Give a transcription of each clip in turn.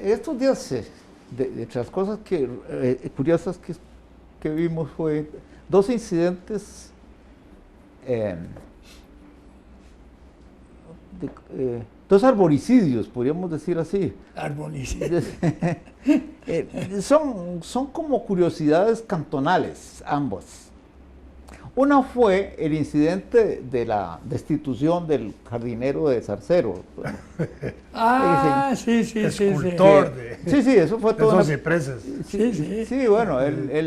estos días, de las cosas curiosas que vimos fue dos incidentes, dos arboricidios, podríamos decir así. Arboricidios. Son como curiosidades cantonales, ambos. Una fue el incidente de la destitución del jardinero de Zarcero. Ah, sí. Escultor Sí, eso fue todo. esos cipreses. Sí, bueno.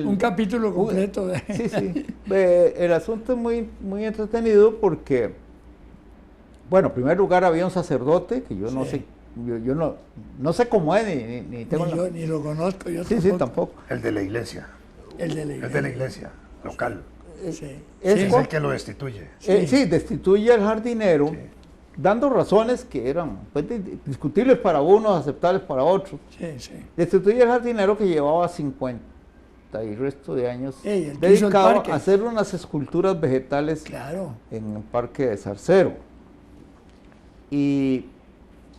Un capítulo completo. Sí. El asunto es muy entretenido porque, bueno, en primer lugar había un sacerdote que yo no sé, yo no sé cómo es, ni tengo ni lo conozco, yo Sí, tampoco. El de la iglesia. El de la iglesia. El de la iglesia, local. Sí. Es el que lo destituye. Sí, destituye al jardinero, dando razones que eran discutibles para unos, aceptables para otros. Sí. Destituye al jardinero que llevaba 50 y resto de años el dedicado a hacer unas esculturas vegetales en el parque de Zarcero. Y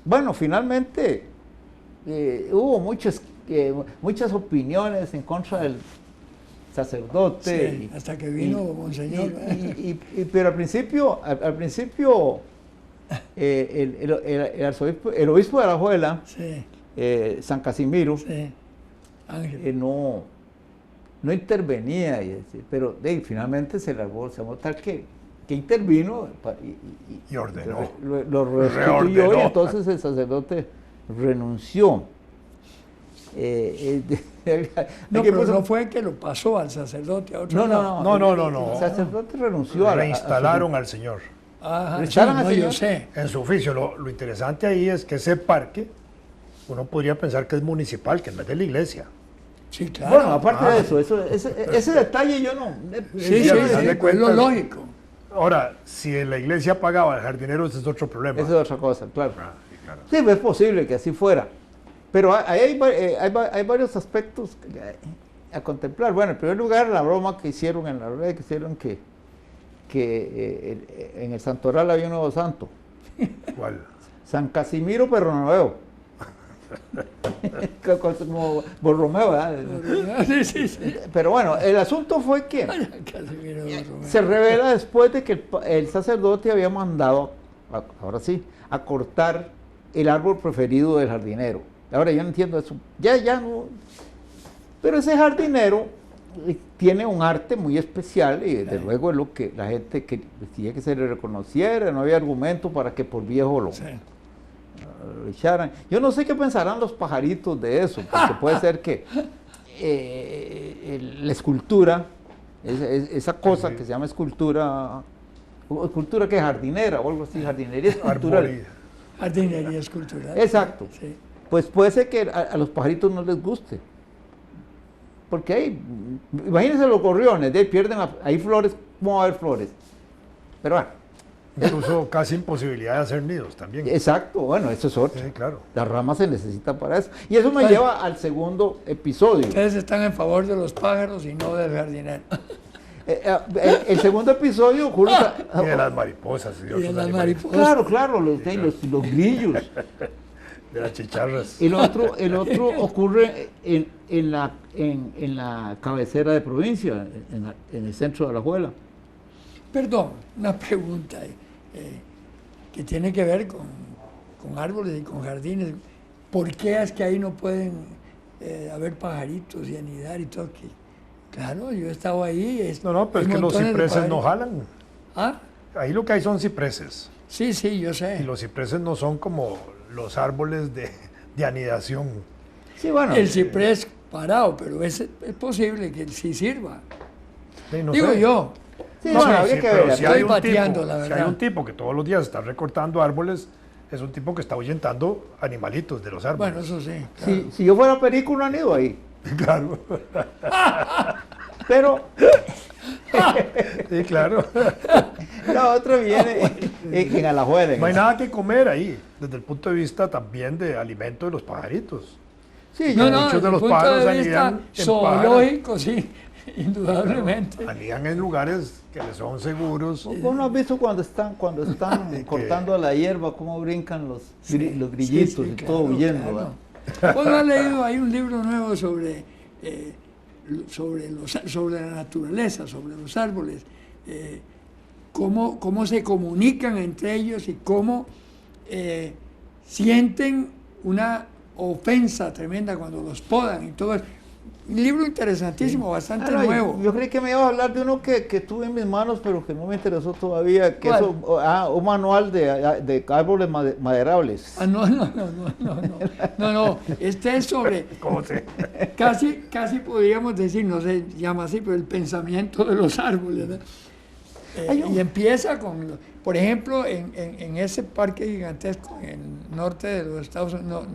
bueno, finalmente hubo muchas opiniones en contra del sacerdote. Hasta que vino Monseñor. Pero al principio el obispo de Alajuela, San Casimiro, no intervenía, pero finalmente se largó, se tal que intervino y ordenó. Lo restituyó y entonces el sacerdote renunció. Pero no fue que lo pasó al sacerdote a otro lado. No. El sacerdote renunció. Reinstalaron al señor. Ajá, yo sé. En su oficio. Lo interesante ahí es que ese parque, uno podría pensar que es municipal, que no es de la iglesia. Sí, claro. Bueno, aparte de eso, ese detalle yo no... Sí, es lo lógico. Ahora, si la iglesia pagaba al jardinero, ese es otro problema. Esa es otra cosa, claro. Claro. Sí, es posible que así fuera. Pero hay varios aspectos a contemplar. Bueno, en primer lugar, la broma que hicieron en la red, que en el santoral había un nuevo santo. ¿Cuál? San Casimiro Perronuevo. Como Borromeo, ¿verdad? Sí. Pero bueno, el asunto fue que se revela después de que el sacerdote había mandado, ahora sí, a cortar el árbol preferido del jardinero. Ahora yo no entiendo eso. Ya no. Pero ese jardinero tiene un arte muy especial y desde luego es lo que la gente decía que se le reconociera, no había argumento para que por viejo lo echaran. Yo no sé qué pensarán los pajaritos de eso, porque puede ser que la escultura, esa cosa que se llama escultura que es jardinera o algo así, jardinería escultural. Jardinería escultural. Exacto. Sí. Pues puede ser que a los pajaritos no les guste. Porque imagínense los gorriones, hay flores, ¿cómo va a haber flores? Pero bueno. Incluso casi imposibilidad de hacer nidos también. Exacto, bueno, eso es otro. Sí, claro. Las ramas se necesitan para eso. Y eso me lleva al segundo episodio. Ustedes están en favor de los pájaros y no del jardinero. El segundo episodio ocurre... Y de las mariposas. Y de las mariposas. Claro, los grillos. De las chicharras. El otro ocurre en la cabecera de provincia, en el centro de Alajuela. Perdón, una pregunta que tiene que ver con árboles y con jardines. ¿Por qué es que ahí no pueden haber pajaritos y anidar y todo? Claro, yo he estado ahí. No, pero es que los cipreses no jalan. ¿Ah? Ahí lo que hay son cipreses. Sí, yo sé. Y los cipreses no son como los árboles de anidación. Sí, bueno. El ciprés parado, pero es posible que sí sirva. Sí, no Digo sé. yo. Sí, bueno, habría que ver. Si hay un tipo que todos los días está recortando árboles, es un tipo que está ahuyentando animalitos de los árboles. Bueno, eso sí. Claro. Si yo fuera perico, no anido ahí. Claro. Pero... Sí, claro. La otra viene en Alajuela. No hay nada que comer ahí, desde el punto de vista también de alimento de los pajaritos. Sí, muchos de los pájaros anidan en zoológico, sí, indudablemente. Anidan en lugares que les son seguros. ¿Vos no has visto cuando están cortando la hierba, cómo brincan los grillitos y todo huyendo? Claro. Vos no has leído, hay un libro nuevo sobre la naturaleza, sobre los árboles, cómo se comunican entre ellos y cómo sienten una ofensa tremenda cuando los podan y todo eso. Un libro interesantísimo, bastante nuevo. Yo creí que me iba a hablar de uno que tuve en mis manos, pero que no me interesó todavía, que ¿Cuál? es un manual de árboles maderables. No, este es sobre, ¿Cómo se? casi podríamos decir, no se llama así, pero el pensamiento de los árboles, ¿no? Y empieza con, por ejemplo, en ese parque gigantesco en el norte de los Estados Unidos,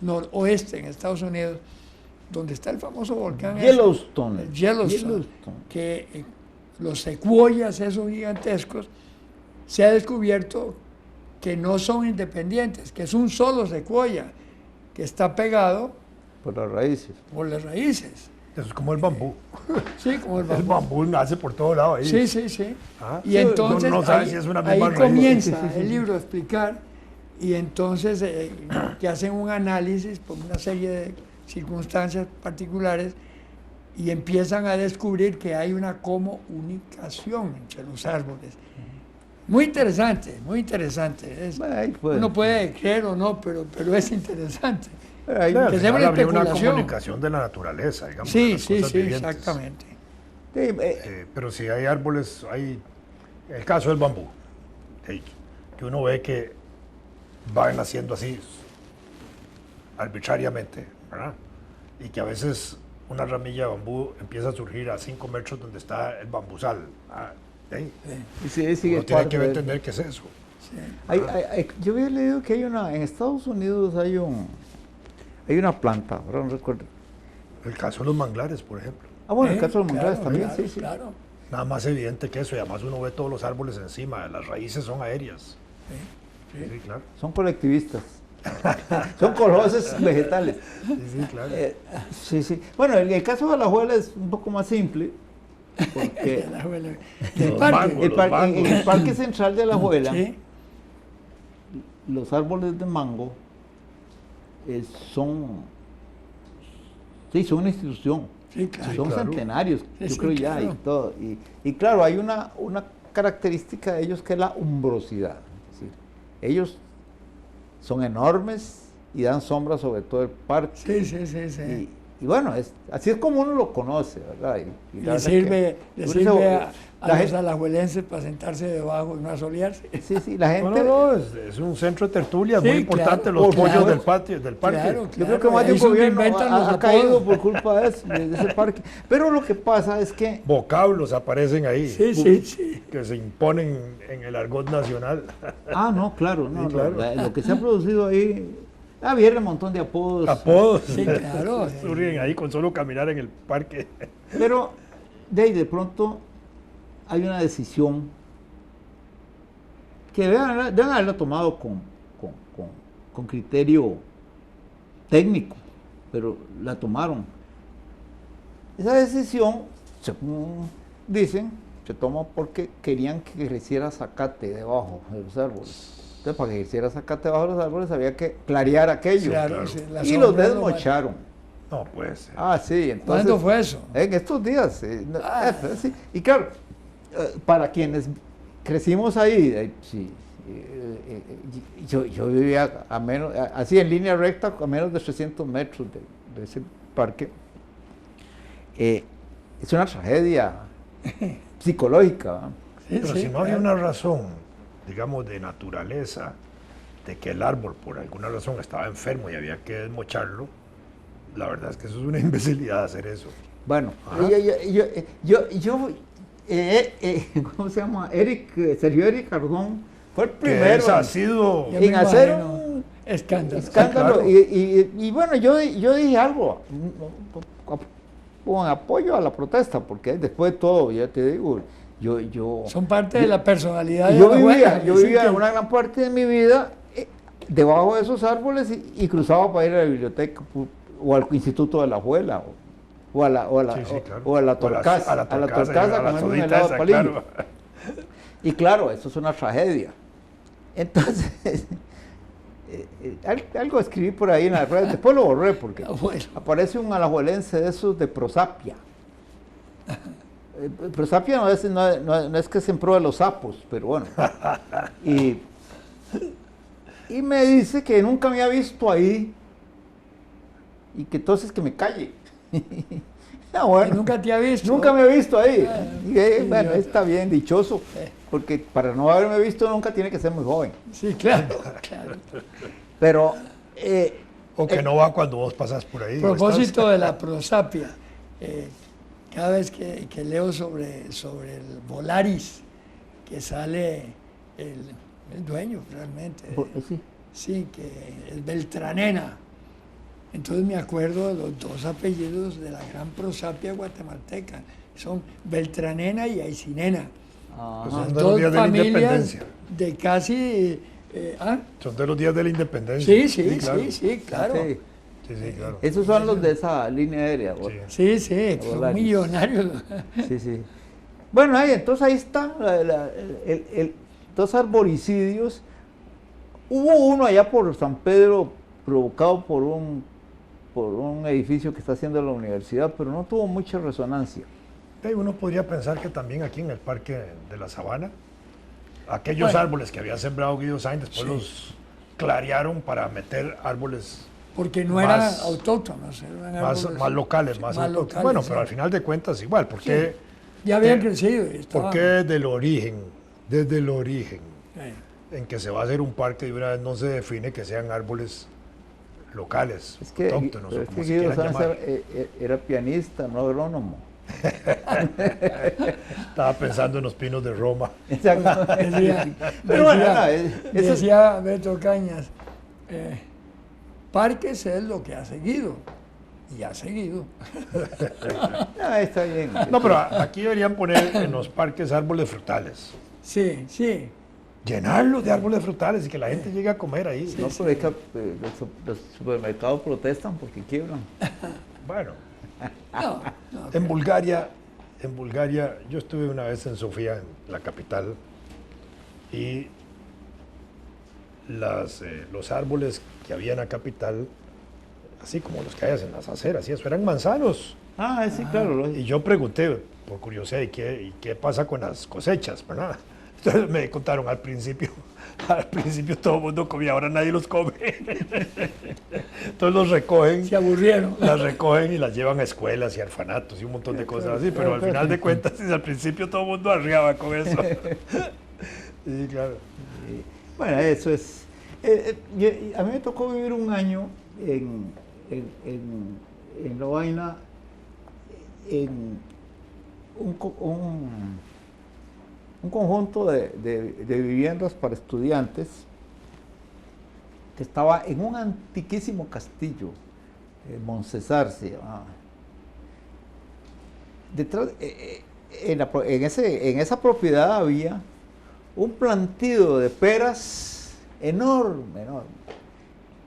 noroeste en Estados Unidos, donde está el famoso volcán Yellowstone. el Yellowstone, que los secuoyas esos gigantescos, se ha descubierto que no son independientes, que es un solo secuoya que está pegado Por las raíces. por las raíces. Eso es como el bambú. Sí, como el El bambú. bambú nace por todo lado ahí. Sí. Ah, Y entonces no sabe ahí, si es una ahí misma raíz. comienza el libro a explicar, y entonces que hacen un análisis por una serie de circunstancias particulares y empiezan a descubrir que hay una comunicación entre los árboles. Muy interesante, muy interesante. Uno puede creer o no, pero es interesante. Al que sea final una habría una especulación. comunicación de la naturaleza, digamos. de Sí, las sí, cosas sí, vivientes. exactamente. Pero si hay árboles, el caso del bambú, que uno ve que van naciendo así arbitrariamente, ¿verdad? Y que a veces una ramilla de bambú empieza a surgir a 5 metros donde está el bambusal. Uno tiene que entender qué es eso. Sí. Yo había leído que en Estados Unidos hay una planta, ahora no recuerdo. El caso de los manglares, por ejemplo. Bueno, el caso de los manglares Claro, también, claro, sí. Claro. Nada más evidente que eso, y además uno ve todos los árboles encima, las raíces son aéreas. Sí, claro. Son colectivistas. Son colosas vegetales. Sí, claro. Sí. Bueno, el caso de Alajuela es un poco más simple, porque Del parque. en el Parque Central de Alajuela, Sí. los árboles de mango son una institución. Sí, claro. Son claro. centenarios, Sí, yo sí, creo ya, claro. y todo. Y claro, hay una característica de ellos que es la umbrosidad. Es decir, ellos son enormes y dan sombra sobre todo el parque. Sí. Y bueno, así es como uno lo conoce, ¿verdad? Y la Le verdad sirve que- a la los gente- alajuelenses para sentarse debajo y no asolearse. Sí, la gente... No, es un centro de tertulia Sí, muy importante, claro, los pollos claro. del patio, del parque. Claro, Yo creo que más de ahí un son donde gobierno inventan los ha apodos. caído por culpa de ese parque. Pero lo que pasa es que Vocablos aparecen ahí, Sí. que se imponen en el argot nacional. no, claro, no, Sí, claro. lo que se ha producido ahí, viene un montón de apodos. Apodos Sí, claro. surgen ahí con solo caminar en el parque. Pero de pronto hay una decisión que deben haberla tomado con criterio técnico, pero la tomaron. Esa decisión, según dicen, se tomó porque querían que creciera zacate debajo de los árboles. Entonces, para que creciera zacate debajo de los árboles había que clarear aquello. Claro, sí, la Y los sombra lo desmocharon. No, pues. Sí, entonces... ¿Cuándo fue eso? En estos días. Sí. Y claro, para quienes crecimos ahí, yo vivía así en línea recta, a menos de 300 metros de ese parque. Es una tragedia psicológica, ¿verdad? Pero si no había una razón, digamos, de naturaleza, de que el árbol por alguna razón estaba enfermo y había que desmocharlo, la verdad es que eso es una imbecilidad hacer eso. Bueno, Ajá. ¿cómo se llama? Sergio Eric Ardón fue el Que primero es ácido. Ya me en hacer imagino. un Escándalo. escándalo. claro. Y bueno, yo dije algo con apoyo a la protesta, porque después de todo, ya te digo, yo Son parte de la personalidad de yo Alajuela. vivía Dicen una gran parte de mi vida debajo de esos árboles y cruzaba para ir a la biblioteca o al Instituto de la Abuela o a la Claro. o a la Torcaza, a la Torcaza, a comerme un helado de palillo. claro. Y claro, eso es una tragedia. Entonces, algo escribí por ahí en las redes, después lo borré porque Bueno. aparece un alajuelense de esos de prosapia. Prosapia no es que es en pro de los sapos, pero bueno. Y me dice que nunca me ha visto ahí y que entonces que me calle. Ah, bueno, Que nunca te ha visto. nunca me ha visto ahí. Y, bueno, idiota. está bien, dichoso, porque para no haberme visto nunca tiene que ser muy joven. Sí, claro, claro. Pero O que no va cuando vos pasás por ahí. A propósito de la prosapia, cada vez que leo sobre el Volaris, que sale el dueño realmente, sí. sí, que es Beltranena. Entonces me acuerdo de los dos apellidos de la gran prosapia guatemalteca. Son Beltranena y Aycinena. Pues Ajá. son de los días de la independencia. de casi... Son de los días de la independencia. Sí, claro. claro. Sí. Sí, claro. Esos son los de esa línea aérea. Sí. Sí, que son Volaris. millonarios. Sí. Bueno, entonces ahí está, dos arboricidios. Hubo uno allá por San Pedro provocado por un edificio que está haciendo la universidad, pero no tuvo mucha resonancia. Uno podría pensar que también aquí en el Parque de la Sabana, aquellos árboles que había sembrado Guido Sainz, después los clarearon para meter árboles Porque no más- eran autóctonos, eran árboles más locales, más autóctonos. locales, Bueno, sí. pero al final de cuentas igual, ¿por qué, Ya habían que- crecido. y por estaban- qué desde el origen Eh, en que se va a hacer un parque de una vez no se define que sean árboles locales, Es que, autóctonos, pero o es como que se Guido quieran Sáenz llamar? era pianista, no agrónomo. Estaba pensando en los pinos de Roma. Exacto. Decía, Pero bueno, decía- eso es- decía Beto Cañas, Parques es lo que ha seguido. Y ha seguido. Está bien. No, pero aquí deberían poner en los parques árboles frutales. Sí. Llenarlos de árboles frutales y que la gente llegue a comer ahí. No, pero es que los supermercados protestan porque quiebran. Bueno, No, en Bulgaria, yo estuve una vez en Sofía, en la capital, y los árboles que había en la capital, así como los que hay en las aceras, y eso eran manzanos. Sí, claro. Y yo pregunté, por curiosidad, ¿y qué pasa con las cosechas? ¿Verdad? Entonces me contaron al principio todo el mundo comía, ahora nadie los come. Entonces los recogen, se aburrieron. las recogen y las llevan a escuelas y orfanatos y un montón de cosas así, pero al final de cuentas, al principio todo el mundo arriaba con eso. Sí, claro. Bueno, eso es. A mí me tocó vivir un año en Lovaina, en un conjunto de viviendas para estudiantes que estaba en un antiquísimo castillo, Moncesar se llamaba. Detrás, en esa propiedad había un plantío de peras enorme.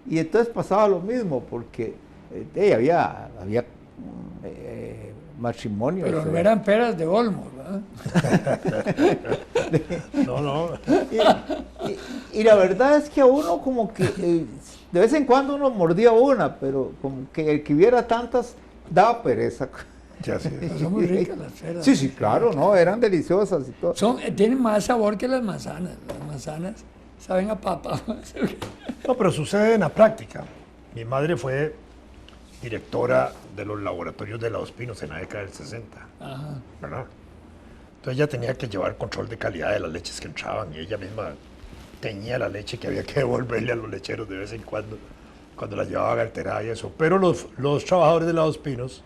Y entonces pasaba lo mismo, porque había matrimonio. Pero no eran peras de olmo, ¿verdad? No. Y la verdad es que a uno como que de vez en cuando uno mordía una, pero como que el que hubiera tantas daba pereza. Ya sí. Son muy ricas las peras. Sí, claro, no, eran deliciosas y todo. Tienen más sabor que las manzanas. Las manzanas saben a papa. No, pero sucede en la práctica. Mi madre fue directora de los laboratorios de Los Pinos en la década del 60, Ajá. ¿verdad? Entonces ella tenía que llevar control de calidad de las leches que entraban y ella misma teñía la leche que había que devolverle a los lecheros de vez en cuando la llevaban alterada y eso. Pero los trabajadores de Los Pinos,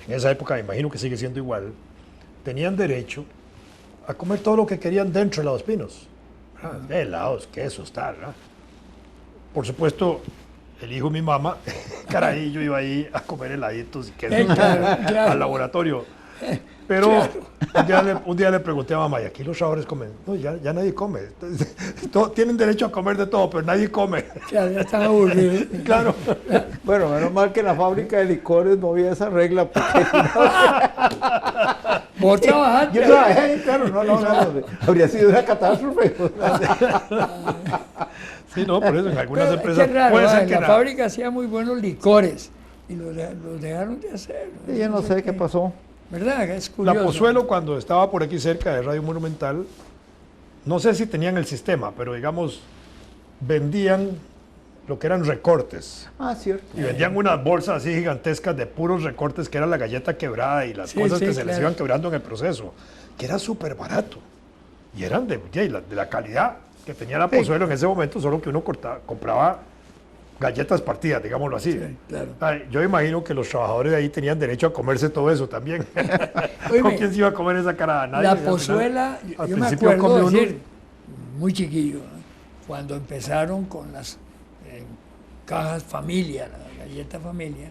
en esa época me imagino que sigue siendo igual, tenían derecho a comer todo lo que querían dentro de Los Pinos. ¿Verdad? Helados, quesos, tal, ¿verdad? Por supuesto, el hijo de mi mamá, carajillo, iba ahí a comer heladitos y quesos Claro. al laboratorio. Pero un día le pregunté a mamá, ¿y aquí los trabajadores comen? No, ya nadie come. Entonces, tienen derecho a comer de todo, pero nadie come. Ya están aburridos. Claro. Bueno, menos mal que en la fábrica de licores no había esa regla, porque Vos trabajaste. yo trabajé, claro, no, habría sido una catástrofe. Sí, no, por eso en algunas Pero, empresas qué raro, puede ser en que la fábrica hacía muy buenos licores y los dejaron de hacer. Y yo no sé qué pasó. ¿Verdad? Es curioso. La Pozuelo, cuando estaba por aquí cerca de Radio Monumental, no sé si tenían el sistema, pero digamos, vendían lo que eran recortes. Ah, cierto. Y vendían unas bolsas así gigantescas de puros recortes, que era la galleta quebrada y las cosas que se les iban quebrando en el proceso, que era súper barato. Y eran de la calidad que tenía la Pozuelo en ese momento, solo que uno compraba galletas partidas, digámoslo así. Sí, claro. Ay, yo imagino que los trabajadores de ahí tenían derecho a comerse todo eso también. ¿Con quién se iba a comer esa cara? Nadie. La Pozuela, yo me acuerdo decir, muy chiquillo, ¿no? Cuando empezaron con las cajas familia, la galleta familia,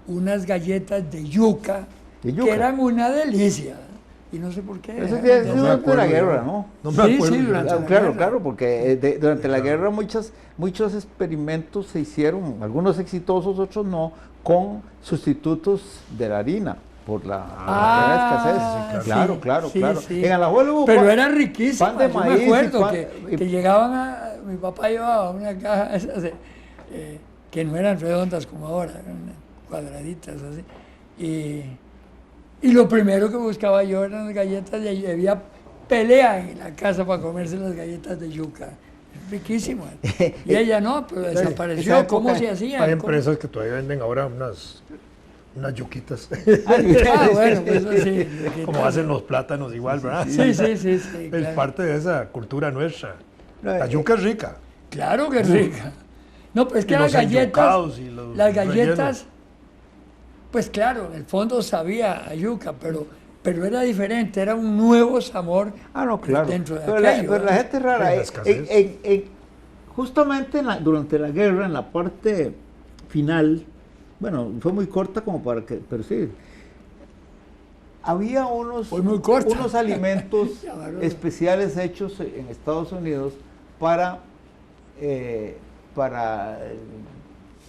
unas galletas de yuca, que eran una delicia. Y no sé por qué. Eso es durante la guerra, ¿no? No me acuerdo. Sí, durante la Claro, guerra. claro, porque durante la guerra muchos experimentos se hicieron, algunos exitosos, otros no, con sustitutos de la harina por la escasez. sí, Claro, claro, sí, claro. sí. En Alajuela hubo Pero eran riquísimas. pan de Yo maíz me acuerdo y pan- que llegaban mi papá llevaba una caja esas que no eran redondas como ahora, eran cuadraditas así. Y lo primero que buscaba yo eran las galletas de yuca. Había pelea en la casa para comerse las galletas de yuca. Riquísimas. Y ella no, pero desapareció. ¿Cómo se hacían? Hay empresas que todavía venden ahora unas yuquitas. Bueno, pues eso sí. Como hacen los plátanos igual, ¿verdad? Sí. Es Claro. parte de esa cultura nuestra. La yuca es rica. Claro que es rica. No, pues es que Y las los galletas, enyucados y los las galletas, rellenos. pues claro, en el fondo sabía a yuca, pero era diferente, era un nuevo sabor no, claro. dentro de pero aquello. pero la ¿verdad? gente rara, Sí, la escasez. justamente durante la guerra, en la parte final, bueno, fue muy corta como para que, pero sí, había Fue muy corta. unos alimentos Ya, varón. especiales hechos en Estados Unidos para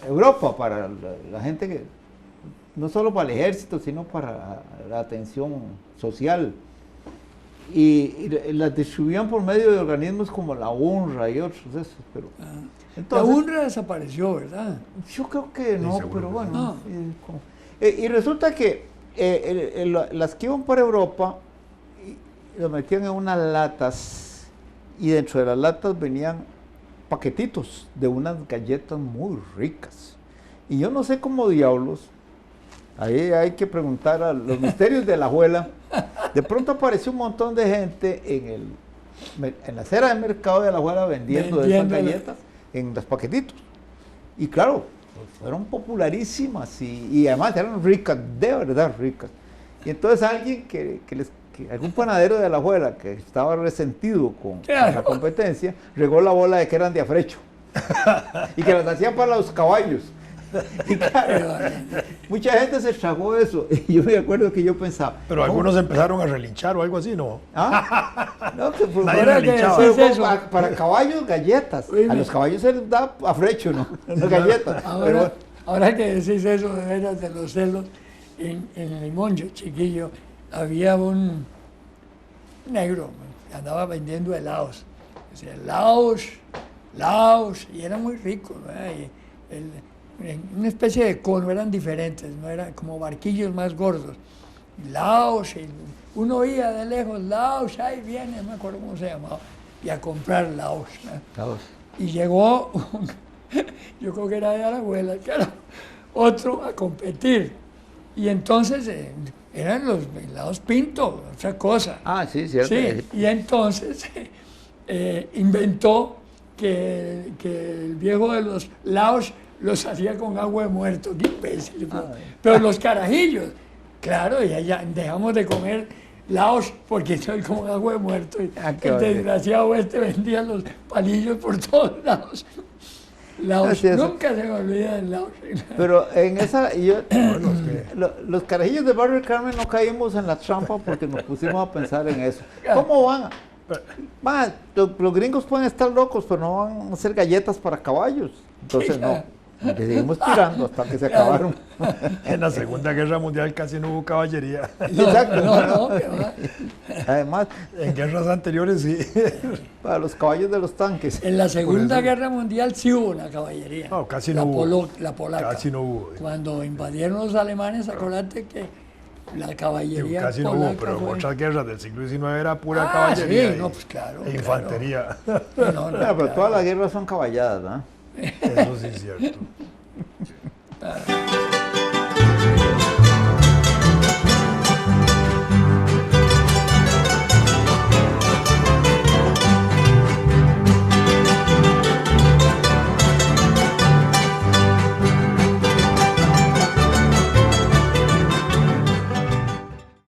Europa, para la gente que, no solo para el ejército, sino para la atención social. Y las distribuían por medio de organismos como la UNRWA y otros de esos. Pero, La entonces, UNRWA desapareció, ¿verdad? yo creo que no, seguro pero que bueno. no. Y resulta que las que iban para Europa lo metían en unas latas y dentro de las latas venían paquetitos de unas galletas muy ricas. Y yo no sé cómo diablos, ahí hay que preguntar a los misterios de la abuela. De pronto apareció un montón de gente en la acera del mercado de la abuela vendiendo esas galletas en los paquetitos. Y claro, pues fueron popularísimas y además eran ricas, de verdad ricas. Y entonces alguien algún panadero de la abuela que estaba resentido con la competencia, regó la bola de que eran de afrecho y que las hacían para los caballos. Y claro, mucha gente se tragó eso. Y yo me acuerdo que yo pensaba. Pero algunos empezaron a relinchar o algo así, ¿no? No, que pues, Nadie ahora relinchaba. que decís eso. para caballos, galletas. A los caballos se les da afrecho, ¿no? No galletas. Pero bueno. Ahora que decís eso de veras de los celos, en el Moncho, chiquillo, había un negro que andaba vendiendo helados. Decía, Laos, y era muy rico, ¿verdad? Una especie de cono, eran diferentes, no eran como barquillos más gordos. Laos, y uno oía de lejos, Laos, ahí viene, no me acuerdo cómo se llamaba, y a comprar Laos. Laos. Y llegó, yo creo que era de la abuela, que era otro a competir. Y entonces eran los helados Pinto, otra cosa. Sí, cierto. Sí, y entonces inventó que el viejo de los Laos los hacía con agua de muerto. Qué imbécil. Pero los carajillos, claro, ya dejamos de comer Laos porque estoy con agua de muerto. Y el desgraciado vendía los palillos por todos lados. Laos, nunca se me olvida del Laos. Pero en esa, los carajillos de Barrio del Carmen no caímos en la trampa porque nos pusimos a pensar en eso. ¿Cómo van? Los gringos pueden estar locos, pero no van a hacer galletas para caballos. Entonces no. Le seguimos tirando hasta que se acabaron. En la Segunda Guerra Mundial casi no hubo caballería. Exacto. No, que va. Además, En guerras anteriores sí. para los caballos de los tanques. En la Segunda eso. Guerra Mundial sí hubo una caballería. No, casi no hubo. La polaca. Casi no hubo. Cuando invadieron los alemanes, acuérdate que la Digo, caballería casi no polaca hubo, pero en fue- otras guerras del siglo XIX era pura Ah, caballería. sí, no, pues claro, E infantería. No, no, Claro, pero claro. todas las guerras son caballadas, ¿no? Eso sí es cierto.